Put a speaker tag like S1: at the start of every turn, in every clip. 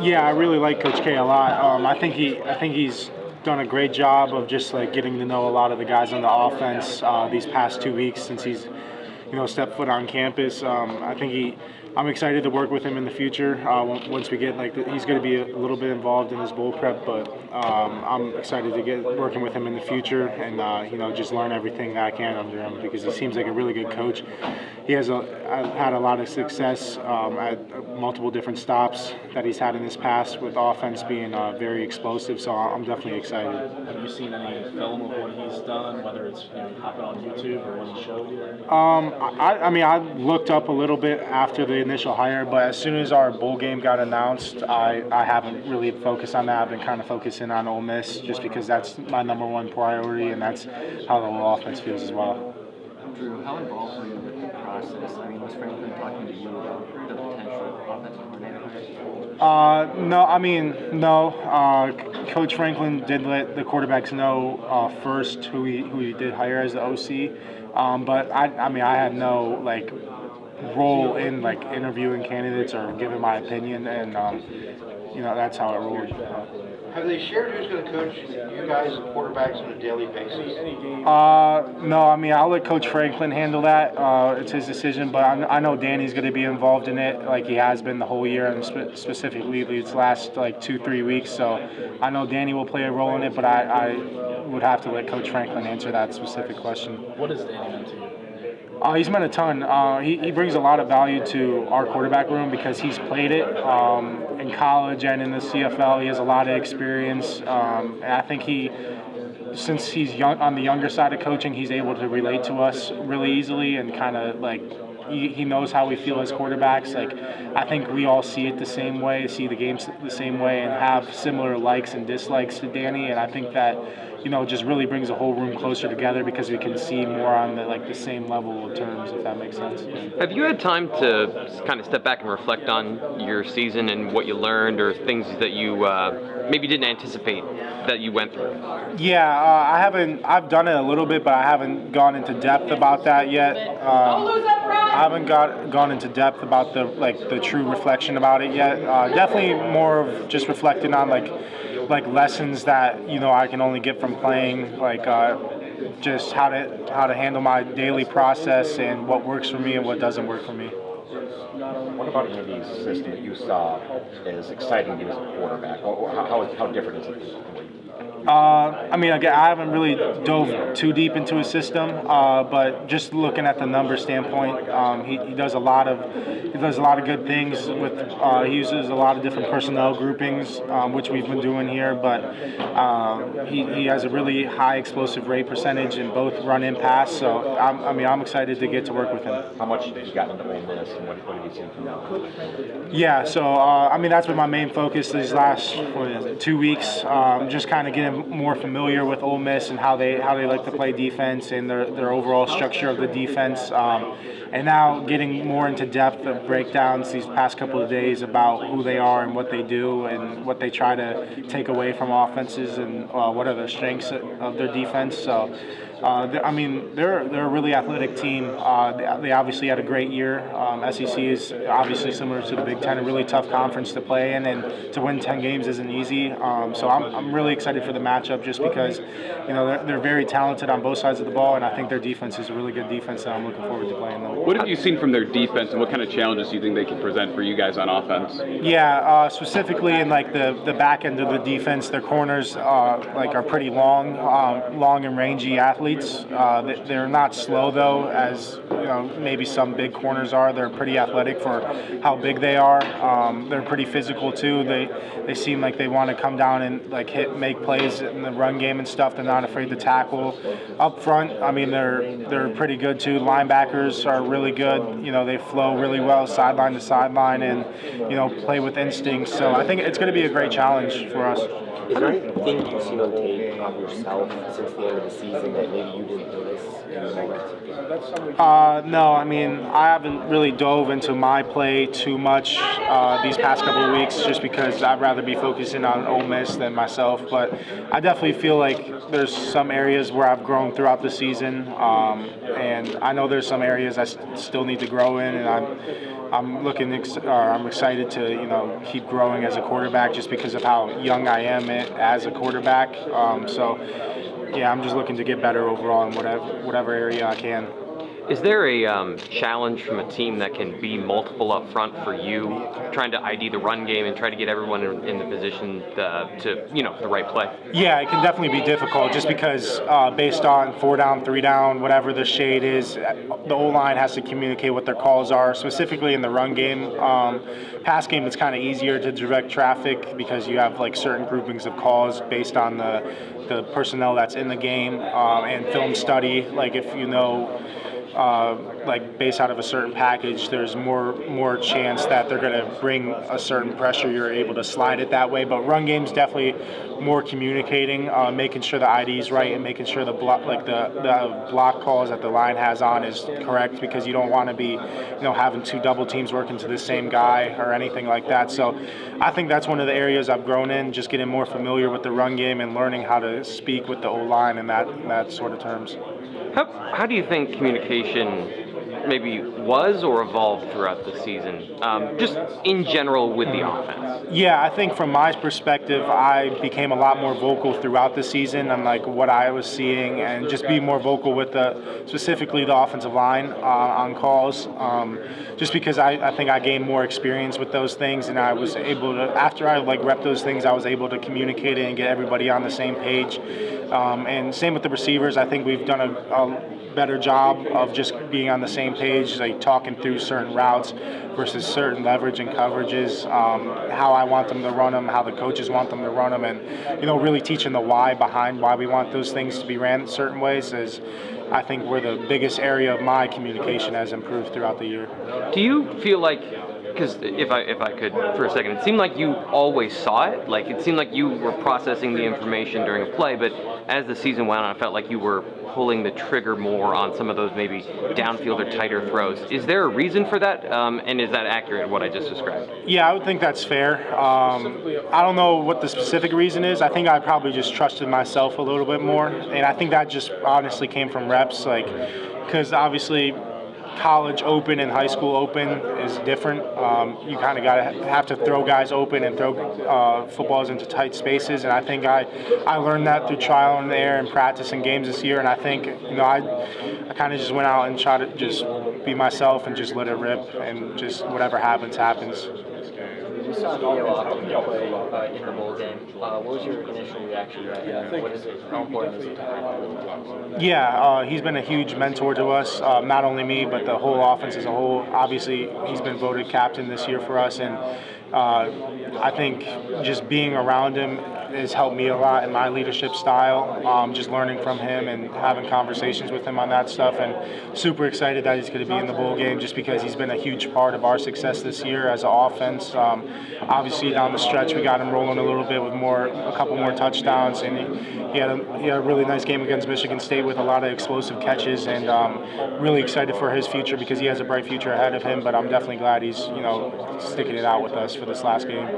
S1: Yeah, I really like Coach K a lot. I think he's done a great job of just like getting to know a lot of the guys on the offense these past 2 weeks since he's stepped foot on campus. I'm excited to work with him in the future. Once we get he's going to be a little bit involved in his bowl prep, but I'm excited to get working with him in the future and just learn everything that I can under him because he seems like a really good coach. He has had a lot of success at multiple different stops that he's had in his past with offense being very explosive. So I'm definitely excited.
S2: Have you seen any film of what he's done, whether it's hopping on YouTube or what he showed you?
S1: I looked up a little bit after the initial hire, but as soon as our bowl game got announced, I haven't really focused on that. I've been kind of focusing on Ole Miss just because that's my number one priority, and that's how the whole offense feels as well.
S3: Drew, how involved were you with the process? I mean, was Franklin talking to you about the potential offensive coordinator?
S1: No. Coach Franklin did let the quarterbacks know first who he did hire as the OC. But I had no role in interviewing candidates or giving my opinion, and that's how it rolled.
S4: Have they shared who's going to coach you guys quarterbacks on a daily basis?
S1: No. I'll let Coach Franklin handle that. It's his decision, but I know Danny's going to be involved in it, like he has been the whole year, and specifically these last 2-3 weeks. So I know Danny will play a role in it, but I would have to let Coach Franklin answer that specific question.
S2: What does Danny mean to you?
S1: He's meant a ton. He brings a lot of value to our quarterback room because he's played it in college and in the CFL. He has a lot of experience. And I think since he's on the younger side of coaching, he's able to relate to us really easily and kind of he knows how we feel as quarterbacks. I think we all see it the same way, see the games the same way, and have similar likes and dislikes to Danny. And I think that just really brings the whole room closer together because we can see more on the same level of terms, if that makes sense.
S5: Have you had time to kind of step back and reflect on your season and what you learned or things that you maybe didn't anticipate that you went through?
S1: Yeah, I haven't. I've done it a little bit, but I haven't gone into depth about that yet. I haven't gone into depth about the true reflection about it yet. Definitely more of just reflecting on lessons that I can only get from playing, just how to handle my daily process and what works for me and what doesn't work for me.
S6: What about Andy's system that you saw as exciting to you as a quarterback? How different is it?
S1: Again, I haven't really dove too deep into his system, but just looking at the number standpoint, he does a lot of good things with. He uses a lot of different personnel groupings, which we've been doing here. But he has a really high explosive rate percentage in both run and pass. So I'm excited to get to work with him.
S6: How much have you gotten into Ole Miss, and what have you seen from them?
S1: Yeah, so that's been my main focus these last 2 weeks. Just kind of getting more familiar with Ole Miss and how they like to play defense and their overall structure of the defense. And now getting more into depth of breakdowns these past couple of days about who they are and what they do and what they try to take away from offenses and what are the strengths of their defense. So. They're a really athletic team. They obviously had a great year. SEC is obviously similar to the Big Ten, a really tough conference to play in, and to win 10 games isn't easy. So I'm really excited for the matchup just because they're very talented on both sides of the ball, and I think their defense is a really good defense, and I'm looking forward to playing them.
S7: What have you seen from their defense, and what kind of challenges do you think they can present for you guys on offense?
S1: Yeah, specifically in the back end of the defense, their corners are pretty long and rangy athletes. They're not slow though, as maybe some big corners are. They're pretty athletic for how big they are. They're pretty physical too. They seem like they want to come down and make plays in the run game and stuff. They're not afraid to tackle. Up front, they're pretty good too. Linebackers are really good. They flow really well sideline to sideline and play with instinct. So I think it's going to be a great challenge for us.
S8: Is there anything you've seen on tape of yourself since the end of the season that maybe you didn't notice in the moment?
S1: No, I haven't really dove into my play too much these past couple of weeks just because I'd rather be focusing on Ole Miss than myself. But I definitely feel like there's some areas where I've grown throughout the season, and I know there's some areas I still need to grow in, and I'm I'm excited to keep growing as a quarterback just because of how young I am as a quarterback. I'm just looking to get better overall in whatever area I can.
S5: Is there a challenge from a team that can be multiple up front for you, trying to ID the run game and try to get everyone in the position to the right play?
S1: Yeah, it can definitely be difficult just because based on 4 down, 3 down, whatever the shade is, the O-line has to communicate what their calls are, specifically in the run game. Pass game, it's kind of easier to direct traffic because you have like certain groupings of calls based on the personnel that's in the game and film study. Like if based out of a certain package, there's more chance that they're going to bring a certain pressure. You're able to slide it that way. But run game's definitely more communicating, making sure the ID is right and making sure the block calls that the line has on is correct, because you don't want to be having 2 double teams working to the same guy or anything like that. So I think that's one of the areas I've grown in, just getting more familiar with the run game and learning how to speak with the O-line in that sort of terms.
S5: How do you think communication maybe was or evolved throughout the season, just in general with the offense?
S1: Yeah, I think from my perspective, I became a lot more vocal throughout the season on like what I was seeing, and just be more vocal with specifically the offensive line on calls, just because I think I gained more experience with those things, and I was able to, after I rep those things, I was able to communicate it and get everybody on the same page. And same with the receivers. I think we've done a better job of just being on the same page, like talking through certain routes versus certain leverage and coverages, how I want them to run them, how the coaches want them to run them, and really teaching the why behind why we want those things to be ran certain ways is, I think, where the biggest area of my communication has improved throughout the year.
S5: Do you feel like, because if I could for a second, it seemed like you always saw it. Like it seemed like you were processing the information during a play, but as the season went on, I felt like you were pulling the trigger more on some of those maybe downfield or tighter throws. Is there a reason for that? And is that accurate, what I just described?
S1: Yeah, I would think that's fair. I don't know what the specific reason is. I think I probably just trusted myself a little bit more, and I think that just honestly came from reps, because obviously college open and high school open is different. You kind of have to throw guys open and throw footballs into tight spaces, and I think I learned that through trial and error and practice in games this year. And I think I kind of just went out and tried to just be myself and just let it rip, and just whatever happens.
S3: We saw a video of you play in the bowl game. What was your initial reaction to that? What is it? How important is it to have?
S1: Yeah, he's been a huge mentor to us, not only me, but the whole offense as a whole. Obviously, he's been voted captain this year for us, and I think just being around him has helped me a lot in my leadership style, just learning from him and having conversations with him on that stuff, and super excited that he's going to be in the bowl game just because he's been a huge part of our success this year as an offense. Obviously, down the stretch, we got him rolling a little bit with a couple more touchdowns, and he had a really nice game against Michigan State with a lot of explosive catches, and really excited for his future because he has a bright future ahead of him, but I'm definitely glad he's sticking it out with us for this last game.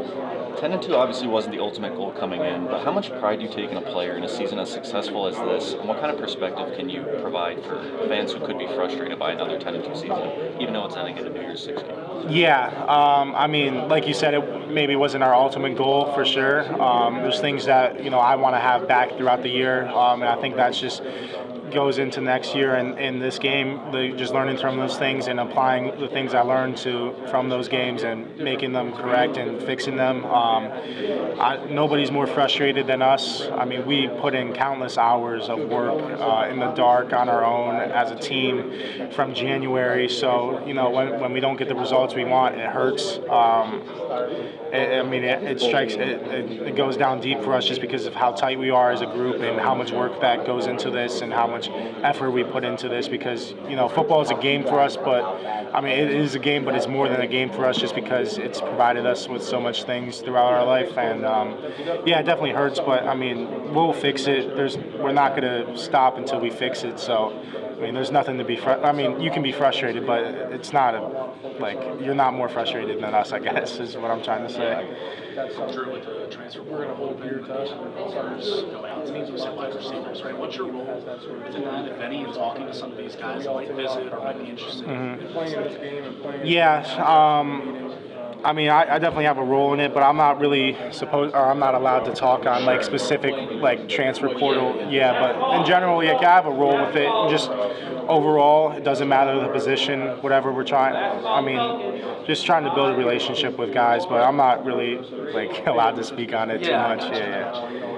S9: 10-2 obviously wasn't the ultimate goal coming in, but how much pride do you take in a player in a season as successful as this, and what kind of perspective can you provide for fans who could be frustrated by another 10-2 season, even though it's ending in a New Year's Six game?
S1: Yeah, I mean, like you said, it maybe wasn't our ultimate goal for sure. There's things that I want to have back throughout the year, and I think that's just goes into next year and in this game, just learning from those things and applying the things I learned from those games and making them correct and fixing them. Nobody's more frustrated than us. I mean, we put in countless hours of work in the dark on our own as a team from January. So, when we don't get the results we want, it hurts. It strikes, it goes down deep for us just because of how tight we are as a group and how much work that goes into this and how much effort we put into this, because football is a game for us, but it is a game, but it's more than a game for us just because it's provided us with so much things throughout our life. And it definitely hurts, but we'll fix it. We're not going to stop until we fix it. So there's nothing to be you can be frustrated, but it's not you're not more frustrated than us, I guess, is what I'm trying to say.
S2: the transfer portal open, offers going out to teams who said wide receivers, right? What's your role within that, if any, in talking to some of these guys that might visit or might be interested in playing this game and playing?
S1: Yeah. I mean, I definitely have a role in it, but I'm not really I'm not allowed to talk on like specific like transfer portal. Yeah, but in general, yeah, I have a role with it. Just overall, it doesn't matter the position, whatever we're trying. I mean, just trying to build a relationship with guys, but I'm not really like allowed to speak on it too much. Yeah.